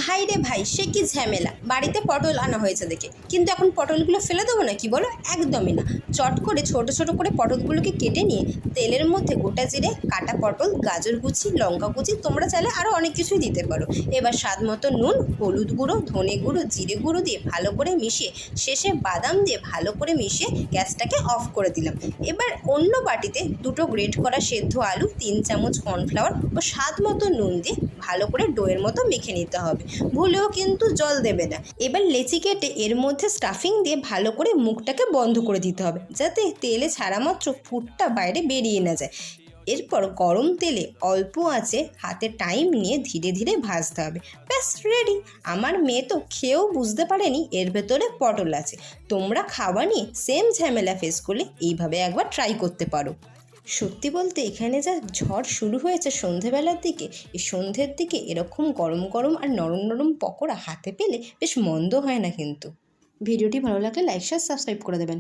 ভাই রে ভাই, সে কি ঝামেলা! বাড়িতে পটল আনা হয়েছে দেখে, কিন্তু এখন পটলগুলো ফেলে দেবো না কি বলো? একদমই না। চট করে ছোট ছোট করে পটলগুলোকে কেটে নিয়ে তেলের মধ্যে গোটা জিরে, কাটা পটল, গাজর কুচি, লঙ্কা কুচি, তোমরা চাইলে আরও অনেক কিছুই দিতে পারো। এবার স্বাদ মতো নুন, হলুদ গুঁড়ো, ধনে গুঁড়ো, জিরে গুঁড়ো দিয়ে ভালো করে মিশিয়ে শেষে বাদাম দিয়ে ভালো করে মিশিয়ে গ্যাসটাকে অফ করে দিলাম। এবার অন্য বাটিতে দুটো গ্রেট করা সেদ্ধ আলু, 3 চামচ কর্নফ্লাওয়ার ও স্বাদ মতো নুন দিয়ে ভালো করে ডোয়ের মতো মেখে নিতে হবে। ভুলেও কিন্তু জল দেবে না। এবার লেচি কেটে এর মধ্যে স্টাফিং দিয়ে ভালো করে মুখটাকে বন্ধ করে দিতে হবে, যাতে তেলে ছাড়া মাত্র পুরটা বাইরে বেরিয়ে না যায়। এরপর গরম তেলে অল্প আঁচে হাতে টাইম নিয়ে ধীরে ধীরে ভাজতে হবে। ব্যাস রেডি। আমার মেয়ে তো খেয়েও বুঝতে পারেনি এর ভেতরে পটল আছে। তোমরা খাওয়া নিয়ে সেম ঝামেলা ফেস করলে এইভাবে একবার ট্রাই করতে পারো। সত্যি বলতে এখানে যা ঝড় শুরু হয়েছে সন্ধেবেলার দিকে, এই সন্ধ্যের দিকে এরকম গরম গরম আর নরম নরম পকোড়া হাতে পেলে বেশ মন্দ হয় না কিন্তু। ভিডিওটি ভালো লাগলে লাইক শেয়ার সাবস্ক্রাইব করে দেবেন।